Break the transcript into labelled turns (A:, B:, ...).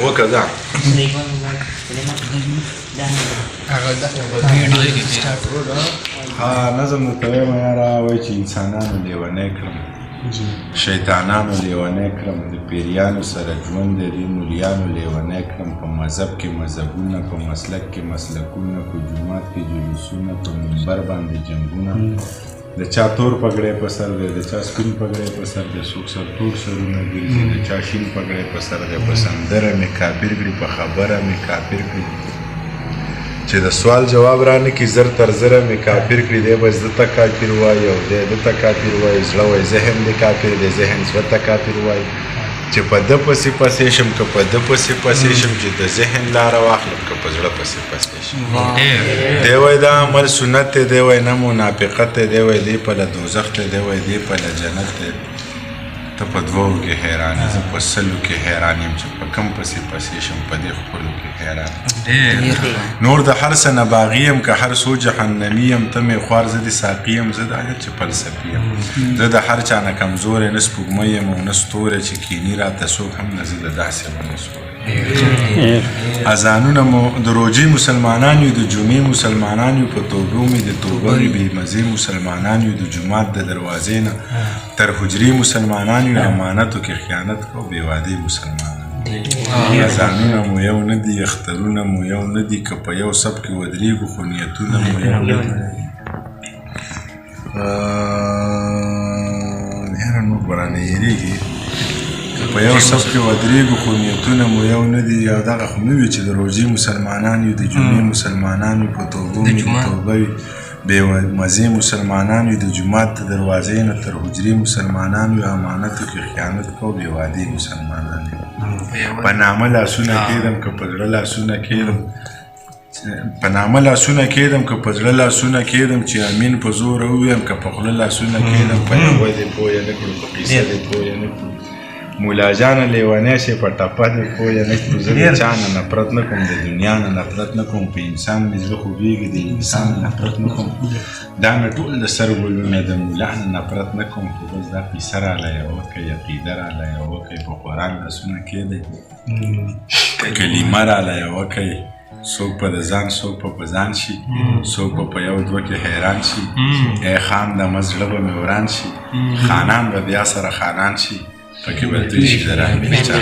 A: وکړه نظم د تویم یاره وایي چې انسانانو لیونی کړم شیطانانو لیونی کړم د پیریانو سره ژوند د دې مولیانو لیونی کړم په مذهب کې مذهبونه په مسلک کې مسلکونه په جومات کې جلوسونه په منبر باندې جنګونه د چا تور پګړی په سر دی د چا سپین پګړی په سر دی څوک سر تور سرونه ګرځي د چا شین پګړی په سر دی په سندره مې کافر کړي په خبره مې کافر کړي چې د سوال جواب رانه کې زر تر زره مې کافر کړي دی به زده ته کافر وایي او دی ده ته کافر وایي زړه وایي ذهن دی کافر دی ذهن زړه ته کافر وایي چې په ده پسې پسې شم که په ده پسې پسې شم چې د ذهن لاره واخلم که په زړه پسې پسې شم دی وایي دا عمل سنت دی دی وایي نه منافقت دی دی وایي دی پله دوزخ دی دی وایي دی پله جنت دی ته په دوو کې حیران یې زه په سلو کې حیران یم چې په کم پسې پسې شم په دې خپلو کې حیران نور د هر څه نه باغي یم که هر څو جهنمي یم ته مې خوار زه د ساقي یم زه د حاجت چې فلسفي یم زه د هر چا نه کمزوری نه سپوږمۍ یم او نه ستوری چې کیني راته څوک هم نه زه د داسې یم نه سوری اذانونه مو د روژې مسلمانان یو د جمعې مسلمانان یو په توبو مې د توبه بې مزې مسلمانان یو د جومات د دروازې نه تر حجرې مسلمانان یو امانتو کې خیانت کو بې وعدې مسلمانان اذانونه مو یو نه دي اخترونه مو یو نه دي که په یو سب کې ودرېږو خو نیتونه مو یو نه دي یاره نور به رانه هېرېږي په یو صف کې ودرېږو خو نیتونه مو یو نه دي او دغه خو نه وي چې د روژې مسلمانان یو د جمعې مسلمانان یو په توبو مې د توبه وي بې مزې مسلمانان یو د جومات د دروازې نه تر حجرې مسلمانان یو امانتو کې خیانت کو بې وعدې مسلمانان یو په نامه لاسونه کېدم که په زړه لاسونه کېدم په نامه لاسونه کېدم که په زړه لاسونه کېدم چې امین په زوره وویم که په خوله لاسونه کېدم په یوه دې پویه نه کړو په قیصه دې پویه نه کړو مولا جانه لیونی شي په ټپه دې پویه نه کړو زه د چا نه نفرت نه کوم د دنیا نه نفرت نه کوم په انسان مې زړه خوږېږي د انسان نه نفرت نه کوم دا مې ټول د سر ګلونه د مولا نه نفرت نه کوم خو بس دا پیسه راله یوه کوي عقیده راله یوه کوي په قرآن لاسونه کېدی کلمه راله یوه کوي څوک په د ځان څوک په ځان شي څوک په یو دوه کې حیران شي ای خان د مزړه به مې وران شي خانان به بیا سره خانان شي پکې به دوی شي د رحمې چا